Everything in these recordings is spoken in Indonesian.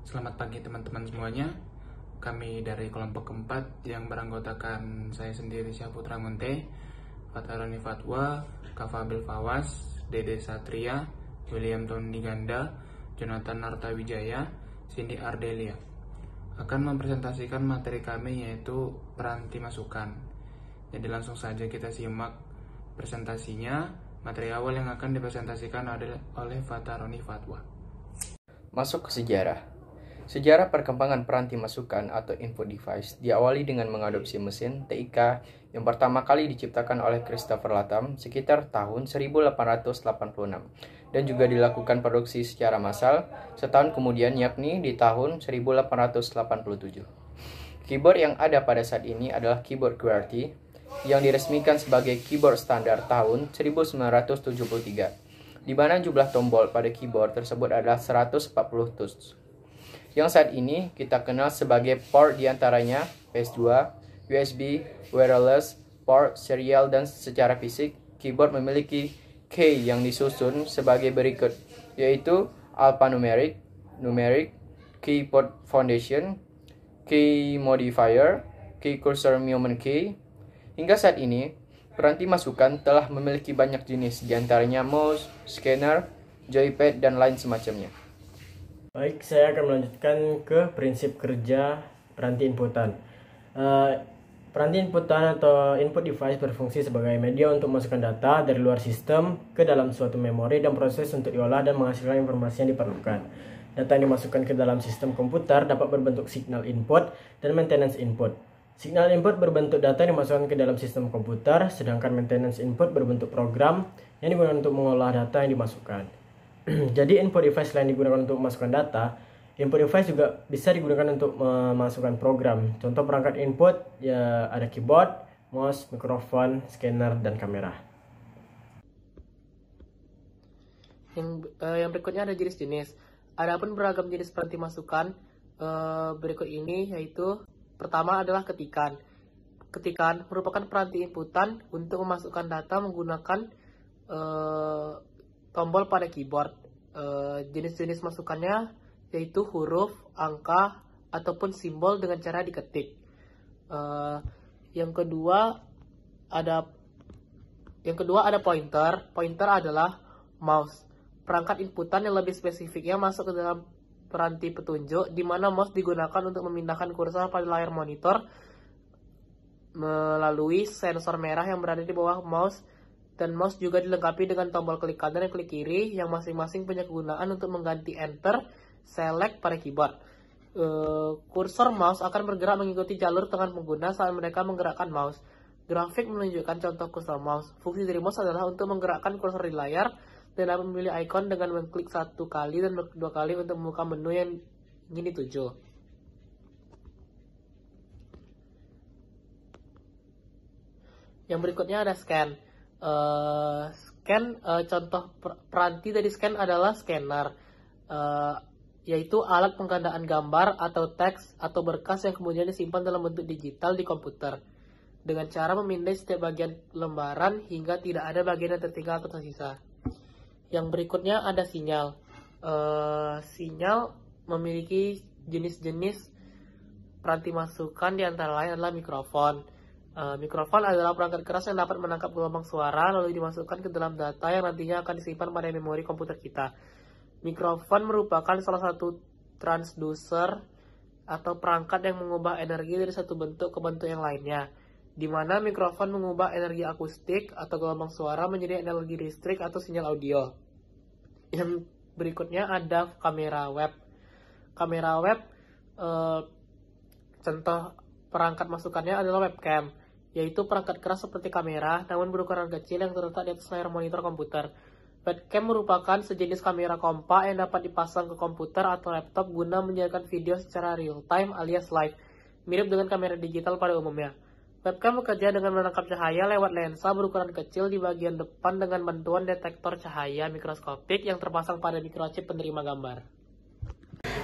Selamat pagi teman-teman semuanya. Kami dari kelompok keempat yang beranggotakan saya sendiri Syahputra Munte, Fatarani Fatwa, Kafabil Fawas, Dede Satria, William Tony Ganda, Jonathan Nartawijaya, Cindy Ardelia akan mempresentasikan materi kami yaitu peranti masukan. Jadi langsung saja kita simak presentasinya. Materi awal yang akan dipresentasikan adalah oleh Fatarani Fatwa. Masuk ke sejarah. Sejarah perkembangan peranti masukan atau input device diawali dengan mengadopsi mesin TIK yang pertama kali diciptakan oleh Christopher Latham sekitar tahun 1886 dan juga dilakukan produksi secara massal setahun kemudian yakni di tahun 1887. Keyboard yang ada pada saat ini adalah keyboard QWERTY yang diresmikan sebagai keyboard standar tahun 1973, di mana jumlah tombol pada keyboard tersebut adalah 140 touch. Yang saat ini kita kenal sebagai port diantaranya PS2, USB, wireless, port, serial, dan secara fisik, keyboard memiliki key yang disusun sebagai berikut, yaitu alphanumeric, numeric, keyboard foundation, key modifier, key cursor movement key. Hingga saat ini, peranti masukan telah memiliki banyak jenis, diantaranya mouse, scanner, joypad, dan lain semacamnya. Baik, saya akan melanjutkan ke prinsip kerja peranti inputan. Peranti inputan atau input device berfungsi sebagai media untuk memasukkan data dari luar sistem ke dalam suatu memori dan proses untuk diolah dan menghasilkan informasi yang diperlukan. Data yang dimasukkan ke dalam sistem komputer dapat berbentuk signal input dan maintenance input. Signal input berbentuk data yang dimasukkan ke dalam sistem komputer, sedangkan maintenance input berbentuk program yang digunakan untuk mengolah data yang dimasukkan. Jadi input device selain digunakan untuk memasukkan data, input device juga bisa digunakan untuk memasukkan program. Contoh perangkat input ya ada keyboard, mouse, mikrofon, scanner, dan kamera. Yang berikutnya ada jenis-jenis. Adapun beragam jenis peranti masukan berikut ini yaitu pertama adalah ketikan. Ketikan merupakan peranti inputan untuk memasukkan data menggunakan tombol pada keyboard. Jenis-jenis masukannya yaitu huruf, angka, ataupun simbol dengan cara diketik. Yang kedua ada pointer. Pointer adalah mouse, perangkat inputan yang lebih spesifiknya masuk ke dalam peranti petunjuk, di mana mouse digunakan untuk memindahkan kursor pada layar monitor melalui sensor merah yang berada di bawah mouse. Dan mouse juga dilengkapi dengan tombol klik kanan dan klik kiri yang masing-masing punya kegunaan untuk mengganti enter, select pada keyboard. Kursor mouse akan bergerak mengikuti jalur tangan pengguna saat mereka menggerakkan mouse. Grafik menunjukkan contoh kursor mouse. Fungsi dari mouse adalah untuk menggerakkan kursor di layar dan dapat memilih icon dengan mengklik satu kali dan dua kali untuk membuka menu yang ingin dituju. Yang berikutnya ada scan. Contoh peranti dari scan adalah scanner, yaitu alat penggandaan gambar atau teks atau berkas yang kemudian disimpan dalam bentuk digital di komputer dengan cara memindai setiap bagian lembaran hingga tidak ada bagian yang tertinggal atau tersisa. Yang berikutnya ada sinyal. Sinyal memiliki jenis-jenis peranti masukan, di antara lain adalah mikrofon. Mikrofon adalah perangkat keras yang dapat menangkap gelombang suara lalu dimasukkan ke dalam data yang nantinya akan disimpan pada memori komputer kita. Mikrofon merupakan salah satu transducer atau perangkat yang mengubah energi dari satu bentuk ke bentuk yang lainnya, di mana mikrofon mengubah energi akustik atau gelombang suara menjadi energi listrik atau sinyal audio. Yang berikutnya ada kamera web. Kamera web, contoh perangkat masukannya adalah webcam, yaitu perangkat keras seperti kamera, namun berukuran kecil yang terletak di atas layar monitor komputer. Webcam merupakan sejenis kamera kompak yang dapat dipasang ke komputer atau laptop guna menyajikan video secara real-time alias live, mirip dengan kamera digital pada umumnya. Webcam bekerja dengan menangkap cahaya lewat lensa berukuran kecil di bagian depan dengan bantuan detektor cahaya mikroskopik yang terpasang pada microchip penerima gambar.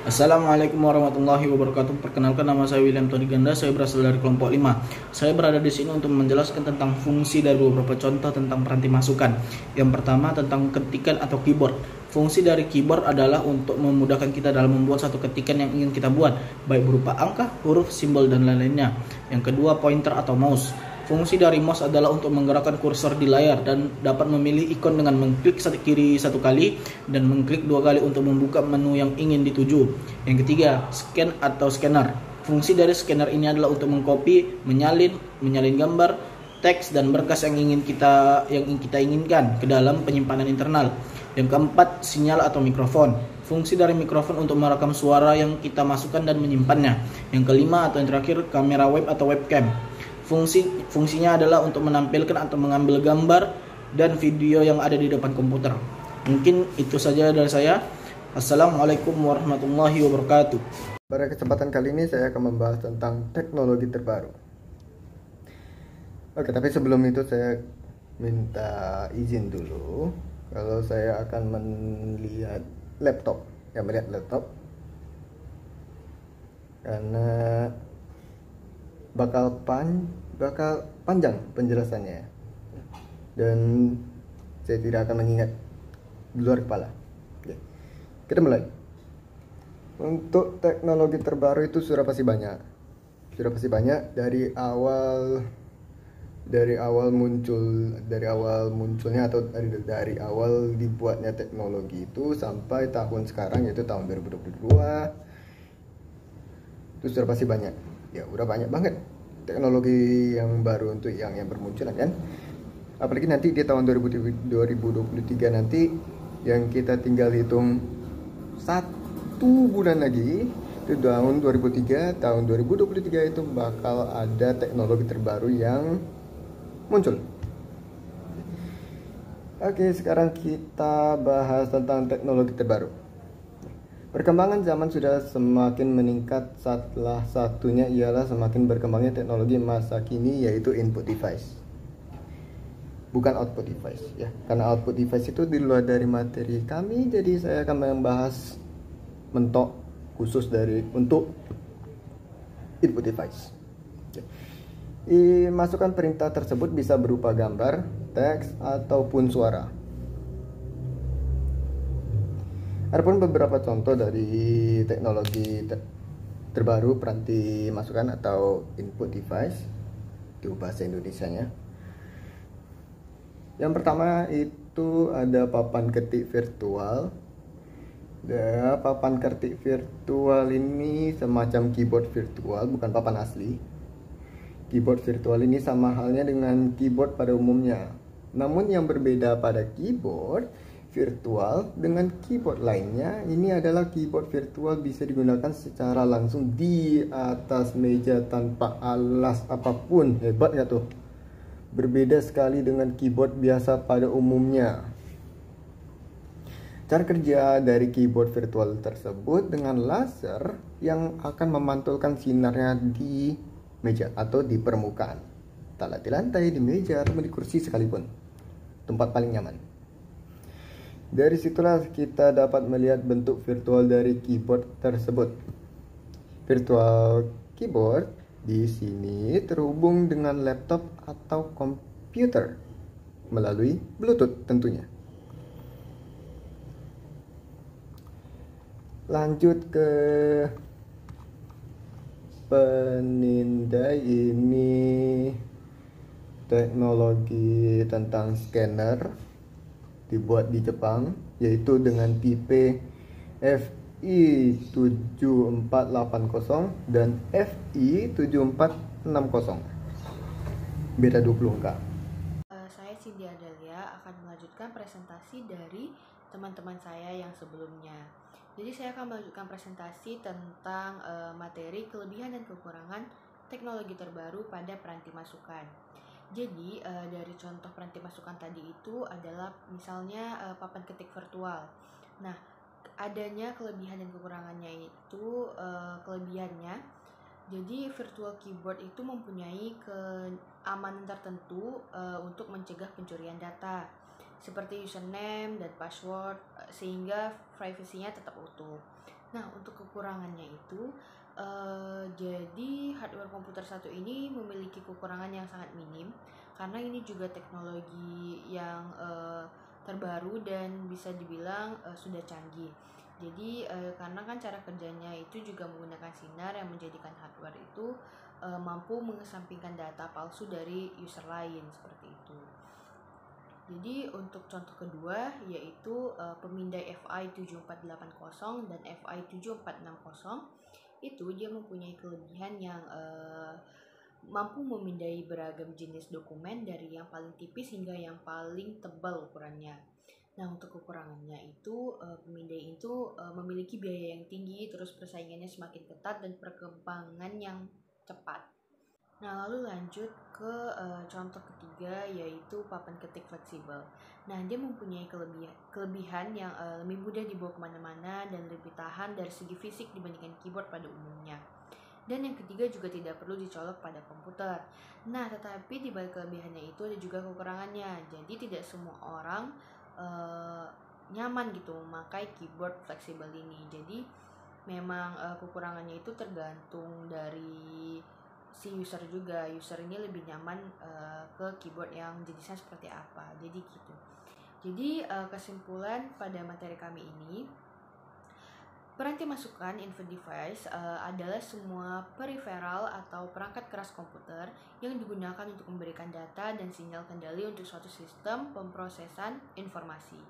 Assalamualaikum warahmatullahi wabarakatuh. Perkenalkan, nama saya William Tony Ganda. Saya berasal dari kelompok 5. Saya berada di sini untuk menjelaskan tentang fungsi dari beberapa contoh tentang peranti masukan. Yang pertama tentang ketikan atau keyboard. Fungsi dari keyboard adalah untuk memudahkan kita dalam membuat satu ketikan yang ingin kita buat, baik berupa angka, huruf, simbol, dan lain-lainnya. Yang kedua, pointer atau mouse. Fungsi dari mouse adalah untuk menggerakkan kursor di layar dan dapat memilih ikon dengan mengklik kiri satu kali dan mengklik 2 kali untuk membuka menu yang ingin dituju. Yang ketiga, scan atau scanner. Fungsi dari scanner ini adalah untuk mengcopy, menyalin gambar, teks dan berkas yang kita inginkan ke dalam penyimpanan internal. Yang keempat, sinyal atau mikrofon. Fungsi dari mikrofon untuk merekam suara yang kita masukkan dan menyimpannya. Yang kelima atau yang terakhir, kamera web atau webcam. Fungsinya adalah untuk menampilkan atau mengambil gambar dan video yang ada di depan komputer. Mungkin itu saja dari saya. Assalamualaikum warahmatullahi wabarakatuh. Pada kesempatan kali ini saya akan membahas tentang teknologi terbaru. Oke, tapi sebelum itu saya minta izin dulu kalau saya akan melihat laptop. Karena bakal panjang penjelasannya dan saya tidak akan mengingat di luar kepala. Oke, kita mulai. Untuk teknologi terbaru itu sudah pasti banyak dari awal dibuatnya teknologi itu sampai tahun sekarang, yaitu tahun 2022. Itu sudah pasti banyak. Ya udah banyak banget teknologi yang baru untuk yang bermunculan kan. Apalagi nanti di tahun 2023 nanti, yang kita tinggal hitung 1 bulan lagi, itu tahun 2023 itu bakal ada teknologi terbaru yang muncul. Oke, sekarang kita bahas tentang teknologi terbaru. Perkembangan zaman sudah semakin meningkat, salah satunya ialah semakin berkembangnya teknologi masa kini, yaitu input device, bukan output device ya, karena output device itu di luar dari materi kami, jadi saya akan membahas mentok khusus untuk input device. Masukan perintah tersebut bisa berupa gambar, teks, ataupun suara. Adapun beberapa contoh dari teknologi terbaru peranti masukan atau input device di bahasa Indonesianya. Yang pertama itu ada papan ketik virtual. Papan ketik virtual ini semacam keyboard virtual, bukan papan asli. Keyboard virtual ini sama halnya dengan keyboard pada umumnya. Namun yang berbeda pada keyboard virtual dengan keyboard lainnya, ini adalah keyboard virtual bisa digunakan secara langsung di atas meja tanpa alas apapun. Hebat nggak tuh? Berbeda sekali dengan keyboard biasa pada umumnya. Cara kerja dari keyboard virtual tersebut dengan laser yang akan memantulkan sinarnya di meja atau di permukaan, tak di lantai, di meja, atau di kursi sekalipun, tempat paling nyaman. Dari situlah kita dapat melihat bentuk virtual dari keyboard tersebut. Virtual keyboard di sini terhubung dengan laptop atau komputer melalui Bluetooth tentunya. Lanjut ke penindai, ini teknologi tentang scanner dibuat di Jepang, yaitu dengan tipe FI7480 dan FI7460. Beda 20 angka. Saya Cindy Adalia akan melanjutkan presentasi dari teman-teman saya yang sebelumnya. Jadi saya akan melanjutkan presentasi tentang materi kelebihan dan kekurangan teknologi terbaru pada peranti masukan. Jadi dari contoh peranti masukan tadi itu adalah misalnya papan ketik virtual. Nah, adanya kelebihan dan kekurangannya itu, kelebihannya, jadi virtual keyboard itu mempunyai keamanan tertentu untuk mencegah pencurian data seperti username dan password, sehingga privasinya tetap utuh. Nah, untuk kekurangannya itu, jadi hardware komputer satu ini memiliki kekurangan yang sangat minim, karena ini juga teknologi yang terbaru dan bisa dibilang sudah canggih. Jadi karena kan cara kerjanya itu juga menggunakan sinar yang menjadikan hardware itu mampu mengesampingkan data palsu dari user lain seperti itu. Jadi untuk contoh kedua yaitu pemindai FI 7480 dan FI 7460, itu dia mempunyai kelebihan yang mampu memindai beragam jenis dokumen dari yang paling tipis hingga yang paling tebal ukurannya. Nah, untuk kekurangannya itu pemindai itu memiliki biaya yang tinggi, terus persaingannya semakin ketat dan perkembangan yang cepat. Nah, lalu lanjut ke contoh ketiga yaitu papan ketik fleksibel. Nah, dia mempunyai kelebihan yang lebih mudah dibawa kemana-mana dan lebih tahan dari segi fisik dibandingkan keyboard pada umumnya. Dan yang ketiga juga tidak perlu dicolok pada komputer. Nah, tetapi di balik kelebihannya itu ada juga kekurangannya. Jadi tidak semua orang nyaman gitu memakai keyboard fleksibel ini. Jadi memang kekurangannya itu tergantung dari si user juga. User ini lebih nyaman ke keyboard yang jenisnya seperti apa. Jadi gitu. Jadi kesimpulan pada materi kami ini, peranti masukan input device adalah semua peripheral atau perangkat keras komputer yang digunakan untuk memberikan data dan sinyal kendali untuk suatu sistem pemrosesan informasi.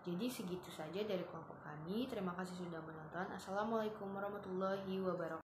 Jadi segitu saja dari kelompok kami. Terima kasih sudah menonton. Assalamualaikum warahmatullahi wabarakatuh.